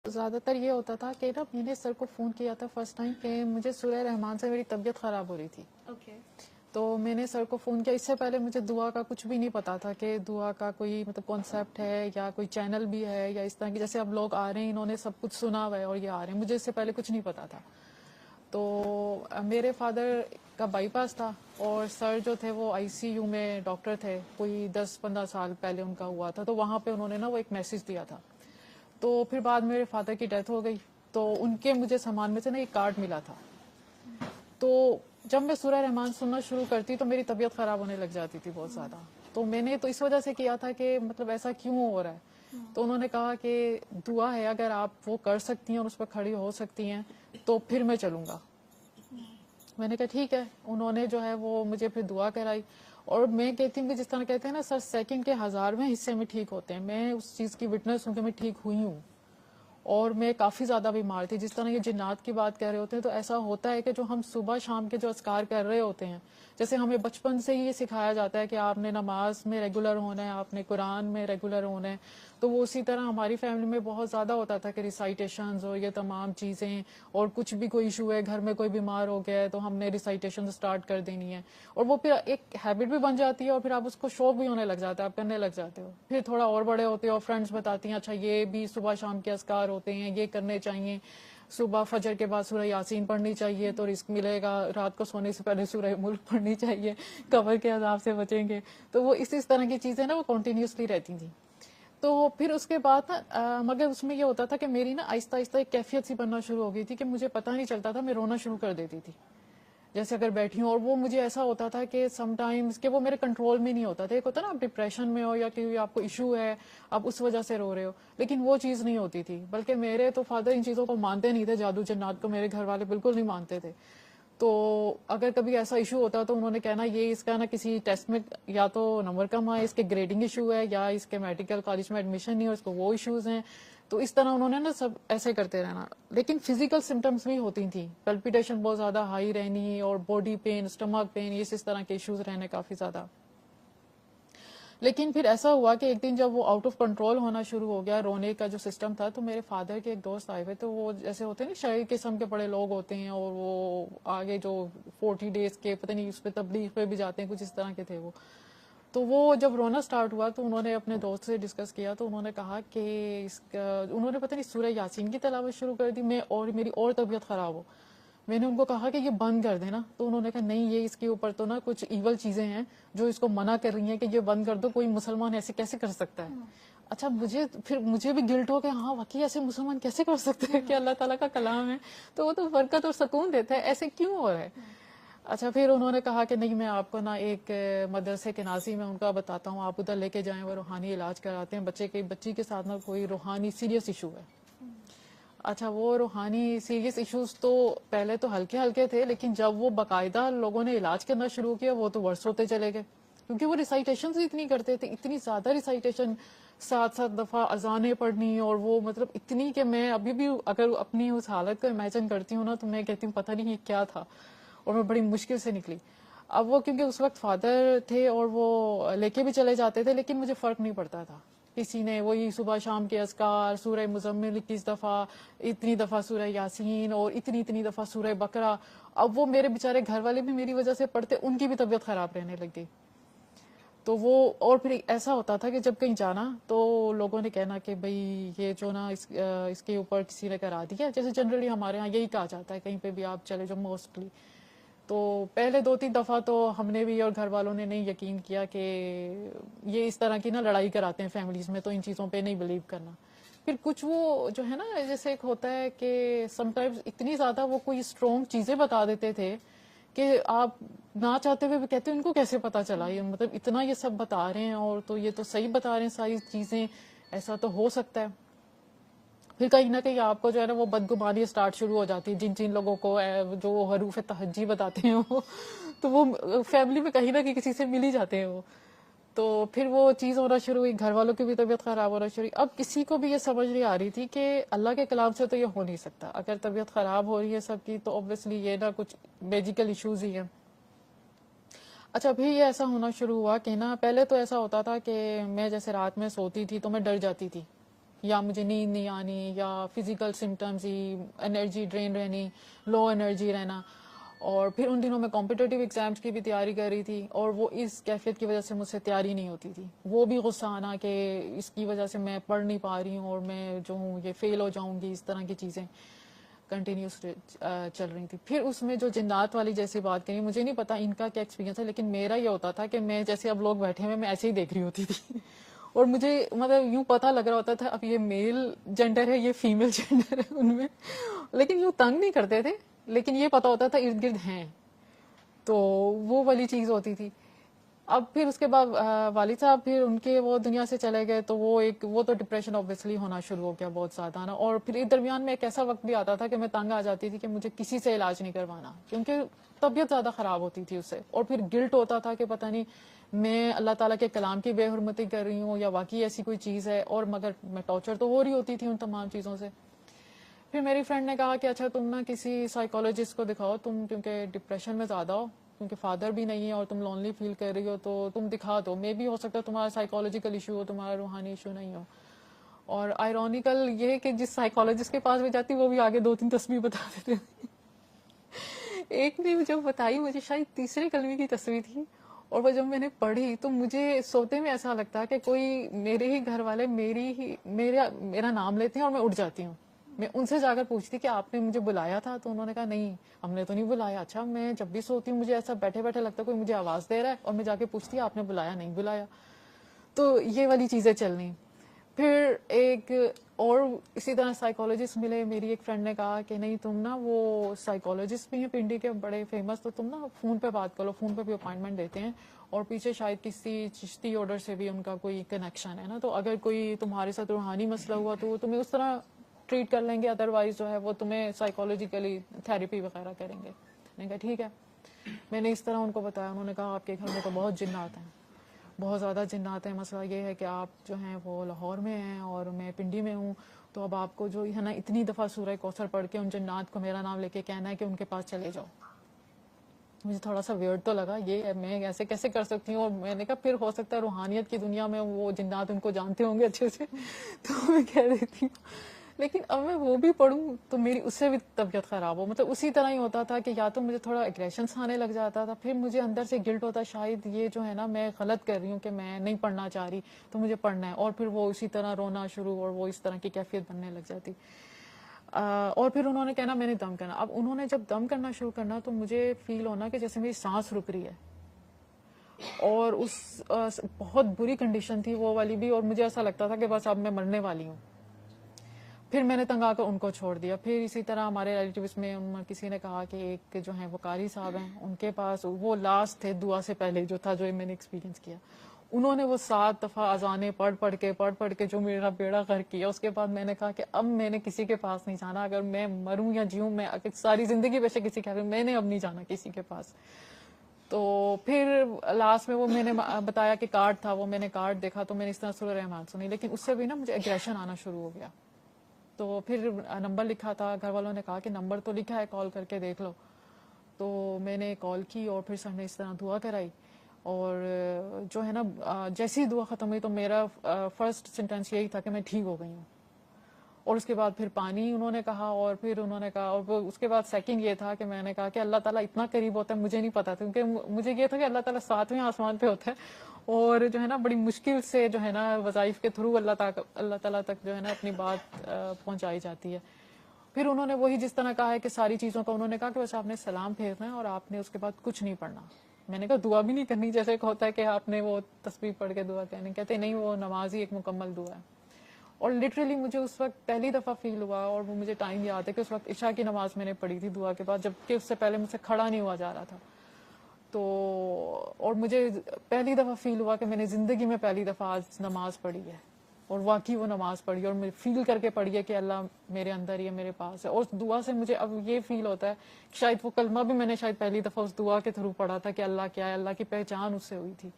زیادہ تر یہ ہوتا تھا کہ نا میں نے سر کو فون کیا تھا فرسٹ ٹائم کہ مجھے سورہ رحمان سے میری طبیعت خراب ہو رہی تھی. تو میں نے سر کو فون کیا. اس سے پہلے مجھے دعا کا کچھ بھی نہیں پتا تھا کہ دعا کا کوئی مطلب کانسیپٹ ہے یا کوئی چینل بھی ہے یا اس طرح کی جیسے اب لوگ آ رہے ہیں انہوں نے سب کچھ سنا ہوا ہے اور یہ آ رہے ہیں. مجھے اس سے پہلے کچھ نہیں پتا تھا. تو میرے فادر کا بائی پاس تھا اور سر جو تھے وہ آئی سی یو میں ڈاکٹر تھے. کوئی 10-15 سال پہلے ان کا ہوا تھا. تو وہاں پہ انہوں نے نا وہ ایک میسج دیا تھا. تو پھر بعد میرے فادر کی ڈیتھ ہو گئی تو ان کے مجھے سامان میں سے نا ایک کارڈ ملا تھا. تو جب میں سورہ رحمان سننا شروع کرتی تو میری طبیعت خراب ہونے لگ جاتی تھی بہت زیادہ. تو میں نے تو اس وجہ سے کیا تھا کہ مطلب ایسا کیوں ہو رہا ہے. تو انہوں نے کہا کہ دعا ہے اگر آپ وہ کر سکتی ہیں اور اس پہ کھڑی ہو سکتی ہیں تو پھر میں چلوں گا. میں نے کہا ٹھیک ہے. انہوں نے جو ہے وہ مجھے پھر دعا کرائی اور میں کہتی ہوں کہ جس طرح کہتے ہیں نا سر سیکنڈ کے 1000ویں حصے میں ٹھیک ہوتے ہیں. میں اس چیز کی وٹنس ہوں کہ میں ٹھیک ہوئی ہوں اور میں کافی زیادہ بیمار تھی. جس طرح یہ جنات کی بات کر رہے ہوتے ہیں تو ایسا ہوتا ہے کہ جو ہم صبح شام کے جو اذکار کر رہے ہوتے ہیں جیسے ہمیں بچپن سے ہی یہ سکھایا جاتا ہے کہ آپ نے نماز میں ریگولر ہونا ہے, آپ نے قرآن میں ریگولر ہونا ہے. تو وہ اسی طرح ہماری فیملی میں بہت زیادہ ہوتا تھا کہ ریسائٹیشنز اور یہ تمام چیزیں اور کچھ بھی کوئی ایشو ہے گھر میں کوئی بیمار ہو گیا ہے تو ہم نے ریسائٹیشن اسٹارٹ کر دینی ہے اور وہ پھر ایک ہیبٹ بھی بن جاتی ہے اور پھر آپ اس کو شوق بھی ہونے لگ جاتا ہے, آپ کرنے لگ جاتے ہو. پھر تھوڑا اور بڑے ہوتے ہو, فرینڈس بتاتی ہیں اچھا یہ بھی صبح شام کے اذکار ہوتے ہیں, یہ کرنے چاہیے. صبح فجر کے بعد سورہ یاسین پڑھنی چاہیے تو رزق ملے گا. رات کو سونے سے پہلے سورہ ملک پڑھنی چاہیے, قبر کے عذاب سے بچیں گے. تو وہ اس طرح کی چیزیں نا وہ کنٹینیوسلی رہتی تھیں. تو پھر اس کے بعد نا مگر اس میں یہ ہوتا تھا کہ میری نا آہستہ آہستہ ایک کیفیت سی بننا شروع ہو گئی تھی کہ مجھے پتہ نہیں چلتا تھا, میں رونا شروع کر دیتی تھی جیسے اگر بیٹھی ہوں. اور وہ مجھے ایسا ہوتا تھا کہ سم ٹائمز کہ وہ میرے کنٹرول میں نہیں ہوتا تھا. ایک ہوتا نا آپ ڈپریشن میں ہو یا کہ آپ کو ایشو ہے آپ اس وجہ سے رو رہے ہو, لیکن وہ چیز نہیں ہوتی تھی. بلکہ میرے تو فادر ان چیزوں کو مانتے نہیں تھے, جادو جنات کو میرے گھر والے بالکل نہیں مانتے تھے. تو اگر کبھی ایسا ایشو ہوتا تو انہوں نے کہنا یہ اس کا نا کسی ٹیسٹ میں یا تو نمبر کم آئے, اس کے گریڈنگ ایشو ہے, یا اس کے میڈیکل کالج میں ایڈمیشن نہیں ہو, اس کو وہ ایشوز ہیں. تو اس طرح انہوں نے نا سب ایسے کرتے رہنا. لیکن فزیکل سمٹمز بھی ہوتی تھیں, پلپیٹیشن بہت زیادہ ہائی رہنی اور باڈی پین, اسٹمک پین, اس طرح کے ایشوز رہنے کافی زیادہ. لیکن پھر ایسا ہوا کہ ایک دن جب وہ آؤٹ آف کنٹرول ہونا شروع ہو گیا, رونے کا جو سسٹم تھا, تو میرے فادر کے ایک دوست آئے ہوئے. تو وہ جیسے ہوتے ہیں نا شاعر قسم کے بڑے لوگ ہوتے ہیں اور وہ آگے جو 40 days کے پتہ نہیں اس پہ تبلیغ پہ بھی جاتے ہیں, کچھ اس طرح کے تھے وہ. تو وہ جب رونا سٹارٹ ہوا تو انہوں نے اپنے دوست سے ڈسکس کیا تو انہوں نے کہا کہ انہوں نے پتہ نہیں سورہ یاسین کی تلاوت شروع کر دی. میری اور طبیعت خراب ہو. میں نے ان کو کہا کہ یہ بند کر دینا, تو انہوں نے کہا نہیں یہ اس کے اوپر تو نا کچھ ایول چیزیں ہیں جو اس کو منع کر رہی ہیں کہ یہ بند کر دو, کوئی مسلمان ایسے کیسے کر سکتا ہے. اچھا مجھے بھی گلٹ ہو کہ ہاں واقعی ایسے مسلمان کیسے کر سکتے ہیں کہ اللہ تعالیٰ کا کلام ہے تو وہ تو برکت اور سکون دیتا ہے, ایسے کیوں ہو رہا ہے. اچھا پھر انہوں نے کہا کہ نہیں میں آپ کو نا ایک مدرسے کے ناظم میں ان کا بتاتا ہوں, آپ ادھر لے کے جائیں, وہ روحانی علاج کراتے ہیں. بچی کے ساتھ نا کوئی روحانی سیریس ایشو ہے. اچھا وہ روحانی سیریس ایشوز تو پہلے تو ہلکے ہلکے تھے, لیکن جب وہ باقاعدہ لوگوں نے علاج کرنا شروع کیا وہ تو ورس ہوتے چلے گئے, کیونکہ وہ ریسائٹیشنز اتنی کرتے تھے, اتنی زیادہ ریسائٹیشن, 7 دفعہ اذانیں پڑھنی, اور وہ مطلب اتنی کہ میں ابھی بھی اگر اپنی اس حالت کو امیجن کرتی ہوں نا تو میں کہتی ہوں پتہ نہیں یہ کیا تھا, اور میں بڑی مشکل سے نکلی. اب وہ کیونکہ اس وقت فادر تھے اور وہ لے کے بھی چلے جاتے تھے, لیکن مجھے فرق نہیں پڑتا تھا. کسی نے وہی صبح شام کے اذکار, سورہ مزمل 21 دفعہ, اتنی دفعہ سورہ یاسین اور اتنی دفعہ سورہ بقرہ. اب وہ میرے بیچارے گھر والے بھی میری وجہ سے پڑھتے, ان کی بھی طبیعت خراب رہنے لگ گئی. تو وہ اور پھر ایسا ہوتا تھا کہ جب کہیں جانا تو لوگوں نے کہنا کہ بھئی یہ جو نا اس کے اوپر کسی نے کرا دیا, جیسے جنرلی ہمارے ہاں یہی کہا جاتا ہے کہیں پہ بھی آپ چلے جو موسٹلی. تو پہلے 2-3 دفعہ تو ہم نے بھی اور گھر والوں نے نہیں یقین کیا کہ یہ اس طرح کی نا لڑائی کراتے ہیں فیملیز میں, تو ان چیزوں پہ نہیں بلیو کرنا. پھر کچھ وہ جو ہے نا جیسے ایک ہوتا ہے کہ سم ٹائمز اتنی زیادہ وہ کوئی اسٹرانگ چیزیں بتا دیتے تھے کہ آپ نہ چاہتے ہوئے بھی کہتے ہیں ان کو کیسے پتا چلا, یہ مطلب اتنا یہ سب بتا رہے ہیں اور تو یہ تو صحیح بتا رہے ہیں ساری چیزیں, ایسا تو ہو سکتا ہے. پھر کہیں نہ کہیں آپ کو جو ہے نا وہ بدگمانی اسٹارٹ شروع ہو جاتی ہے, جن لوگوں کو جو حروف تہجی بتاتے ہیں وہ تو وہ فیملی میں کہیں نہ کہیں کسی سے مل ہی جاتے ہیں وہ. تو پھر وہ چیز ہونا شروع ہوئی, گھر والوں کی بھی طبیعت خراب ہونا شروع ہوئی. اب کسی کو بھی یہ سمجھ نہیں آ رہی تھی کہ اللہ کے کلام سے تو یہ ہو نہیں سکتا, اگر طبیعت خراب ہو رہی ہے سب کی تو اوبویسلی یہ نا کچھ میڈیکل ایشوز ہی ہیں. اچھا ابھی یہ ایسا ہونا شروع ہوا کہ نا پہلے تو ایسا ہوتا تھا کہ میں جیسے رات میں سوتی تھی تو میں ڈر جاتی تھی، یا مجھے نیند نہیں آنی، یا فزیکل سمٹمز ہی، انرجی ڈرین رہنی، لو انرجی رہنا. اور پھر ان دنوں میں کمپٹیٹیو ایگزامس کی بھی تیاری کر رہی تھی، اور وہ اس کیفیت کی وجہ سے مجھ سے تیاری نہیں ہوتی تھی. وہ بھی غصہ آنا کہ اس کی وجہ سے میں پڑھ نہیں پا رہی ہوں اور میں جو ہوں یہ فیل ہو جاؤں گی، اس طرح کی چیزیں کنٹینیوس چل رہی تھی. پھر اس میں جو جنات والی جیسی بات کہی، مجھے نہیں پتا ان کا کیا ایکسپیرینس ہے، لیکن میرا یہ ہوتا تھا کہ میں جیسے اب لوگ بیٹھے ہوئے میں ایسے ہی دیکھ رہی ہوتی تھی اور مجھے مطلب یوں پتا لگ رہا ہوتا تھا اب یہ میل جینڈر ہے، یہ فیمیل جینڈر ہے ان میں، لیکن یوں تنگ نہیں کرتے تھے، لیکن یہ پتا ہوتا تھا ارد گرد ہیں. تو وہ والی چیز ہوتی تھی. اب پھر اس کے بعد والد صاحب پھر ان کے وہ دنیا سے چلے گئے، تو وہ تو ڈپریشن اوبیسلی ہونا شروع ہو گیا بہت زیادہ نا. اور پھر اس درمیان میں ایک ایسا وقت بھی آتا تھا کہ میں تنگ آ جاتی تھی کہ مجھے کسی سے علاج نہیں کروانا، کیونکہ طبیعت زیادہ خراب ہوتی تھی اس سے. اور پھر گلٹ ہوتا تھا کہ پتہ نہیں میں اللہ تعالیٰ کے کلام کی بے حرمتی کر رہی ہوں یا واقعی ایسی کوئی چیز ہے، اور مگر میں ٹارچر تو ہو رہی ہوتی تھی ان تمام چیزوں سے. پھر میری فرینڈ نے کہا کہ اچھا تم نا کسی سائیکالوجسٹ کو دکھاؤ، تم کیونکہ ڈپریشن میں زیادہ ہو، کیونکہ فادر بھی نہیں ہے اور تم لونلی فیل کر رہی ہو، تو تم دکھا دو، مے بھی ہو سکتا ہے تمہارا سائیکالوجیکل ایشو ہو، تمہارا روحانی ایشو نہیں ہو. اور آئرونیکل یہ ہے کہ جس سائیکالوجسٹ کے پاس بھی جاتی وہ بھی آگے 2-3 تصویر بتا دیتے. ایک نے جو بتائی مجھے شاید تیسرے کلمے کی تصویر تھی، اور وہ جب میں نے پڑھی تو مجھے سوتے میں ایسا لگتا ہے کہ کوئی میرے ہی گھر والے میرا نام لیتے ہیں اور میں اٹھ جاتی ہوں. میں ان سے جا کر پوچھتی کہ آپ نے مجھے بلایا تھا، تو انہوں نے کہا نہیں ہم نے تو نہیں بلایا. اچھا میں جب بھی سوتی ہوں مجھے ایسا بیٹھے بیٹھے لگتا ہے کوئی مجھے آواز دے رہا ہے، اور میں جا کے پوچھتی آپ نے بلایا؟ نہیں بلایا. تو یہ والی چیزیں چل رہی. پھر ایک اور اسی طرح سائیکالوجسٹ ملے. میری ایک فرینڈ نے کہا کہ نہیں تم نا وہ سائیکالوجسٹ بھی ہیں پنڈی کے بڑے فیمس، تو تم نا فون پہ بات کرو، فون پہ بھی اپائنٹمنٹ دیتے ہیں، اور پیچھے شاید کسی چشتی آرڈر سے بھی ان کا کوئی کنیکشن ہے نا، تو اگر کوئی تمہارے ساتھ روحانی مسئلہ ہوا تو وہ تمہیں اس طرح ٹریٹ کر لیں گے، ادروائز جو ہے وہ تمہیں سائیکالوجیکلی تھراپی وغیرہ کریں گے. میں نے کہا ٹھیک ہے. میں نے اس طرح ان کو بتایا. انہوں نے کہا آپ کے گھر میں تو بہت جنات ہیں، بہت زیادہ جنات ہیں. مسئلہ یہ ہے کہ آپ جو ہیں وہ لاہور میں ہیں اور میں پنڈی میں ہوں، تو اب آپ کو جو ہے نا اتنی دفعہ سورہ کوثر پڑھ کے ان جنات کو میرا نام لے کے کہنا ہے کہ ان کے پاس چلے جاؤ. مجھے تھوڑا سا ویئرڈ تو لگا، یہ میں ایسے کیسے کر سکتی ہوں. اور میں نے کہا پھر ہو سکتا ہے روحانیت کی دنیا میں وہ جنات ان کو جانتے ہوں گے اچھے سے تو میں کہہ دیتی ہوں. لیکن اب میں وہ بھی پڑھوں تو میری اس سے بھی طبیعت خراب ہو. مطلب اسی طرح ہی ہوتا تھا کہ یا تو مجھے تھوڑا اگریشنس آنے لگ جاتا تھا، پھر مجھے اندر سے گلٹ ہوتا شاید یہ جو ہے نا میں غلط کر رہی ہوں کہ میں نہیں پڑھنا چاہ رہی تو مجھے پڑھنا ہے، اور پھر وہ اسی طرح رونا شروع اور وہ اس طرح کی کیفیت بننے لگ جاتی. اور پھر انہوں نے کہنا میں نے دم کرنا. اب انہوں نے جب دم کرنا شروع کرنا تو مجھے فیل ہونا کہ جیسے میری سانس رک رہی ہے، اور اس بہت بری کنڈیشن تھی وہ والی بھی، اور مجھے ایسا لگتا تھا کہ بس اب میں مرنے والی ہوں. پھر میں نے تنگ آ کر ان کو چھوڑ دیا. پھر اسی طرح ہمارے ریلیٹیوز میں کسی نے کہا کہ ایک جو ہیں وہ قاری صاحب ہیں، ان کے پاس وہ لاسٹ تھے دعا سے پہلے جو تھا، جو میں نے ایکسپیرینس کیا. انہوں نے وہ 7 دفعہ اذانیں پڑھ پڑھ کے جو میرا بیڑا غرق کیا. اس کے بعد میں نے کہا کہ اب میں نے کسی کے پاس نہیں جانا، اگر میں مروں یا جیوں، میں ساری زندگی ویسے کسی کے، میں نے اب نہیں جانا کسی کے پاس. تو پھر لاسٹ میں وہ میں نے بتایا کہ کارڈ تھا، وہ میں نے کارڈ دیکھا تو میں نے اس طرح سورہ رحمان سنی، لیکن اس سے بھی نا مجھے اگریشن آنا شروع ہو گیا. تو پھر نمبر لکھا تھا، گھر والوں نے کہا کہ نمبر تو لکھا ہے کال کر کے دیکھ لو. تو میں نے کال کی اور پھر سر نے اس طرح دعا کرائی. اور جو ہے نا جیسی دعا ختم ہوئی تو میرا فرسٹ سینٹینس یہی تھا کہ میں ٹھیک ہو گئی ہوں. اور اس کے بعد پھر پانی انہوں نے کہا، اور پھر انہوں نے کہا، اور اس کے بعد سیکنڈ یہ تھا کہ میں نے کہا کہ اللہ تعالیٰ اتنا قریب ہوتا ہے مجھے نہیں پتا تھا، کیونکہ مجھے یہ تھا کہ اللہ تعالیٰ 7ویں آسمان پہ ہوتا ہے، اور جو ہے نا بڑی مشکل سے جو ہے نا وظائف کے تھرو اللہ تعالیٰ تک جو ہے نا اپنی بات پہنچائی جاتی ہے. پھر انہوں نے وہی جس طرح کہا ہے کہ ساری چیزوں کا انہوں نے کہا کہ بس آپ نے سلام پھیرنا ہے اور آپ نے اس کے بعد کچھ نہیں پڑھنا. میں نے کہا دعا بھی نہیں کرنی جیسے ہوتا ہے کہ آپ نے وہ تسبیح پڑھ کے دعا کرنی، کہتے نہیں وہ نماز ہی ایک مکمل دعا ہے. اور لٹرلی مجھے اس وقت پہلی دفعہ فیل ہوا، اور وہ مجھے ٹائم یاد ہے کہ اس وقت عشاء کی نماز میں نے پڑھی تھی دعا کے بعد، جبکہ اس سے پہلے مجھ سے کھڑا نہیں ہوا جا رہا تھا. تو اور مجھے پہلی دفعہ فیل ہوا کہ میں نے زندگی میں پہلی دفعہ آج نماز پڑھی ہے، اور واقعی وہ نماز پڑھی اور مجھے فیل کر کے پڑھی ہے کہ اللہ میرے اندر ہی ہے، میرے پاس ہے. اور اس دعا سے مجھے اب یہ فیل ہوتا ہے کہ شاید وہ کلمہ بھی میں نے شاید پہلی دفعہ اس دعا کے تھرو پڑھا تھا کہ اللہ کیا ہے، اللہ کی پہچان اس سے ہوئی تھی.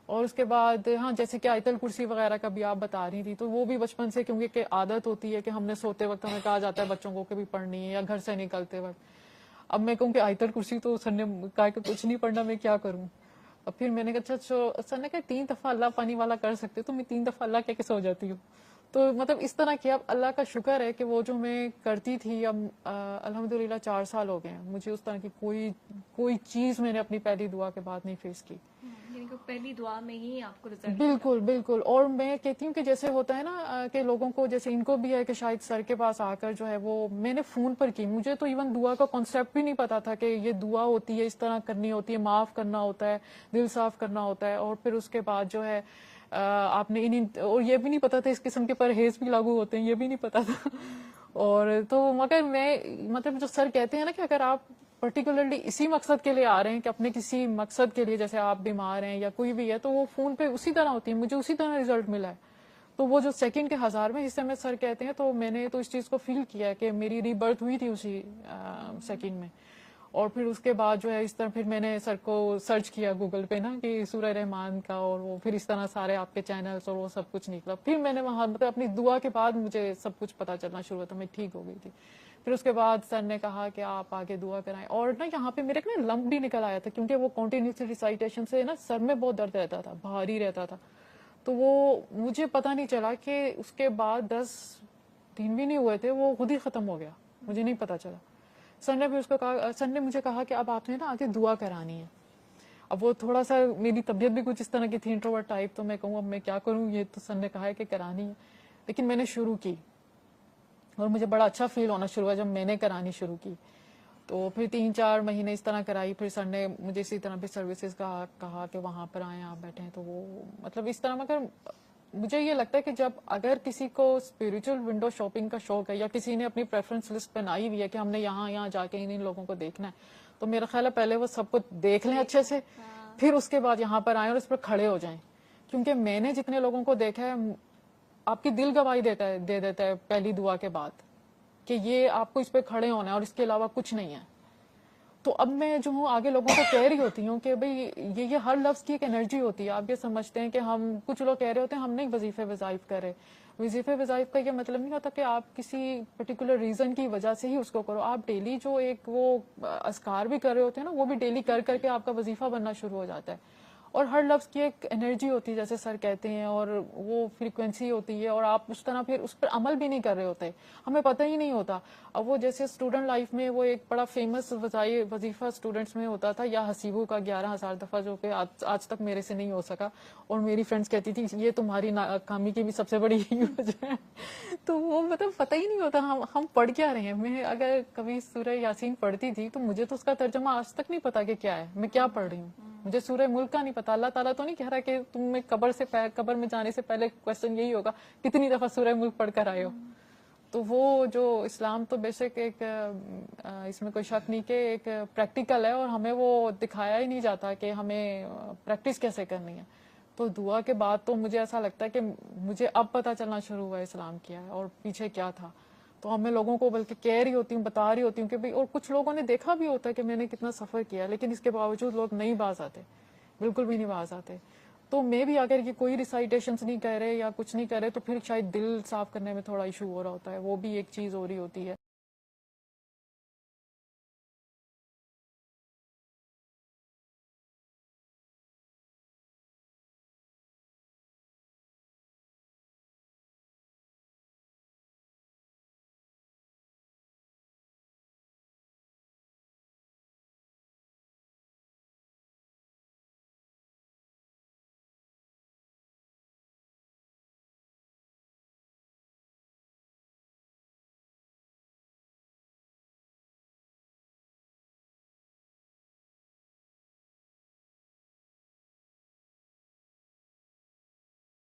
اور اس کے بعد ہاں جیسے کہ آیت الکرسی وغیرہ کا بھی آپ بتا رہی تھی، تو وہ بھی بچپن سے کیونکہ کہ عادت ہوتی ہے کہ ہم نے سوتے وقت ہمیں کہا جاتا ہے بچوں کو کہ بھی پڑھنی ہے یا گھر سے نکلتے وقت. اب میں کہوں کہ آیت الکرسی تو سر نے کہا کہ کچھ نہیں پڑھنا، میں کیا کروں. اور پھر میں نے کہا اچھا سر نے کہا 3 دفعہ اللہ پانی والا کر سکتے تو میں 3 دفعہ اللہ کہہ کے سو جاتی ہوں. تو مطلب اس طرح کیا. اب اللہ کا شکر ہے کہ وہ جو میں کرتی تھی اب الحمدللہ 4 سال ہو گئے ہیں, مجھے اس طرح کی کوئی چیز میں نے اپنی پہلی دعا کے بعد نہیں فیس کی. یعنی کہ پہلی دعا میں ہی آپ کو رزلٹ. بالکل بالکل. اور میں کہتی ہوں کہ جیسے ہوتا ہے نا کہ لوگوں کو, جیسے ان کو بھی ہے کہ شاید سر کے پاس آ کر جو ہے وہ میں نے فون پر کی, مجھے تو ایون دعا کا کانسیپٹ بھی نہیں پتا تھا کہ یہ دعا ہوتی ہے, اس طرح کرنی ہوتی ہے, معاف کرنا ہوتا ہے, دل صاف کرنا ہوتا ہے, اور پھر اس کے بعد جو ہے آپ نے اور یہ بھی نہیں پتا تھا اس قسم کے پرہیز بھی لاگو ہوتے ہیں, یہ بھی نہیں پتا تھا. اور تو مگر میں مطلب جو سر کہتے ہیں نا کہ اگر آپ پرٹیکولرلی اسی مقصد کے لیے آ رہے ہیں کہ اپنے کسی مقصد کے لیے, جیسے آپ بیمار ہیں یا کوئی بھی ہے, تو وہ فون پہ اسی طرح ہوتی ہے. مجھے اسی طرح رزلٹ ملا ہے. تو وہ جو سیکنڈ کے 1000 میں جسے میں سر کہتے ہیں, تو میں نے تو اس چیز کو فیل کیا کہ میری ری برتھ ہوئی تھی اسی سیکنڈ میں. اور پھر اس کے بعد جو ہے اس طرح پھر میں نے سر کو سرچ کیا گوگل پہ نا کہ سورہ رحمان کا, اور وہ پھر اس طرح سارے آپ کے چینلز اور وہ سب کچھ نکلا. پھر میں نے وہاں مطلب اپنی دعا کے بعد مجھے سب کچھ پتا چلنا شروع ہوا تھا, میں ٹھیک ہو گئی تھی. پھر اس کے بعد سر نے کہا کہ آپ آگے دعا کرائیں. اور نا یہاں پہ میرے نا لمپ بھی نکل آیا تھا, کیونکہ وہ کنٹینیوسلی ریسائٹیشن سے نا سر میں بہت درد رہتا تھا, بھاری رہتا تھا. تو وہ مجھے پتا نہیں چلا کہ اس کے بعد 10 دن بھی نہیں ہوئے تھے, وہ خود ہی ختم ہو گیا, مجھے نہیں پتا چلا. سر نے بھی اس کو کہا, سر نے مجھے کہا کہ اب آپ نے نا آگے دعا کرانی ہے. اب وہ تھوڑا سا میری طبیعت بھی کچھ اس طرح کی تھی, انٹروورٹ ٹائپ, تو میں کہوں اب میں کیا کروں, یہ تو سر نے کہا ہے کہ کرانی ہے. لیکن میں نے شروع کی اور مجھے بڑا اچھا فیل ہونا شروع ہوا جب میں نے کرانی شروع کی. تو پھر 3-4 مہینے اس طرح کرائی. پھر سر نے مجھے اسی طرح بھی سروسز کا کہا کہ وہاں پر آئیں آپ بیٹھیں. تو وہ مطلب اس طرح, مگر مجھے یہ لگتا ہے کہ جب اگر کسی کو اسپریچل ونڈو شاپنگ کا شوق ہے, یا کسی نے اپنی پریفرنس لسٹ بنائی ہوئی ہے کہ ہم نے یہاں جا کے ان لوگوں کو دیکھنا ہے, تو میرا خیال ہے پہلے وہ سب کو دیکھ لیں اچھے سے, پھر اس کے بعد یہاں پر آئیں اور اس پر کھڑے ہو جائیں. کیونکہ میں نے جتنے لوگوں کو دیکھا ہے, آپ کی دل گواہی دے دیتا ہے پہلی دعا کے بعد کہ یہ آپ کو اس پہ کھڑے ہونا ہے اور اس کے علاوہ کچھ نہیں ہے. تو اب میں جو ہوں آگے لوگوں کو کہہ رہی ہوتی ہوں کہ بھئی یہ ہر لفظ کی ایک انرجی ہوتی ہے. آپ یہ سمجھتے ہیں کہ ہم, کچھ لوگ کہہ رہے ہوتے ہیں ہم نہیں وظیفے وظائف کر رہے. وظیفے وظائف کا یہ مطلب نہیں ہوتا کہ آپ کسی پرٹیکولر ریزن کی وجہ سے ہی اس کو کرو. آپ ڈیلی جو ایک وہ اذکار بھی کر رہے ہوتے ہیں نا, وہ بھی ڈیلی کر کے آپ کا وظیفہ بننا شروع ہو جاتا ہے. اور ہر لفظ کی ایک انرجی ہوتی ہے جیسے سر کہتے ہیں, اور وہ فریکوینسی ہوتی ہے, اور آپ اس طرح پھر اس پر عمل بھی نہیں کر رہے ہوتے, ہمیں پتہ ہی نہیں ہوتا. اب وہ جیسے اسٹوڈنٹ لائف میں وہ ایک بڑا فیمس وظیفہ اسٹوڈنٹس میں ہوتا تھا, یا حسیبو کا 11,000 دفعہ, جو کہ آج تک میرے سے نہیں ہو سکا. اور میری فرینڈس کہتی تھی یہ تمہاری ناکامی کی بھی سب سے بڑی یہی وجہ ہے. تو وہ مطلب پتہ ہی نہیں ہوتا ہم پڑھ کیا رہے ہیں. میں اگر کبھی سورہ یاسین پڑھتی تھی تو مجھے تو اس کا ترجمہ آج تک نہیں پتا کہ کیا ہے, میں کیا پڑھ رہی ہوں. مجھے سورہ ملک کا نہیں پتا. اللہ تعالیٰ تو نہیں کہہ رہا کہ تم میں قبر میں جانے سے پہلے کوشچن یہی ہوگا کتنی دفعہ سورہ ملک پڑھ کر آئے ہو. تو وہ جو اسلام تو بے شک ایک اس میں کوئی شک نہیں کہ ایک پریکٹیکل ہے, اور ہمیں وہ دکھایا ہی نہیں جاتا کہ ہمیں پریکٹس کیسے کرنی ہے. تو دعا کے بعد تو مجھے ایسا لگتا ہے کہ مجھے اب پتہ چلنا شروع ہوا ہے اسلام کیا ہے اور پیچھے کیا تھا. تو میں لوگوں کو بلکہ کہہ رہی ہوتی ہوں, بتا رہی ہوتی ہوں کہ بھئی, اور کچھ لوگوں نے دیکھا بھی ہوتا ہے کہ میں نے کتنا سفر کیا, لیکن اس کے باوجود لوگ نہیں باز آتے, بالکل بھی نہیں باز آتے. تو میں بھی اگر یہ کوئی ریسائٹیشنز نہیں کر رہے یا کچھ نہیں کر رہے, تو پھر شاید دل صاف کرنے میں تھوڑا ایشو ہو رہا ہوتا ہے, وہ بھی ایک چیز ہو رہی ہوتی ہے.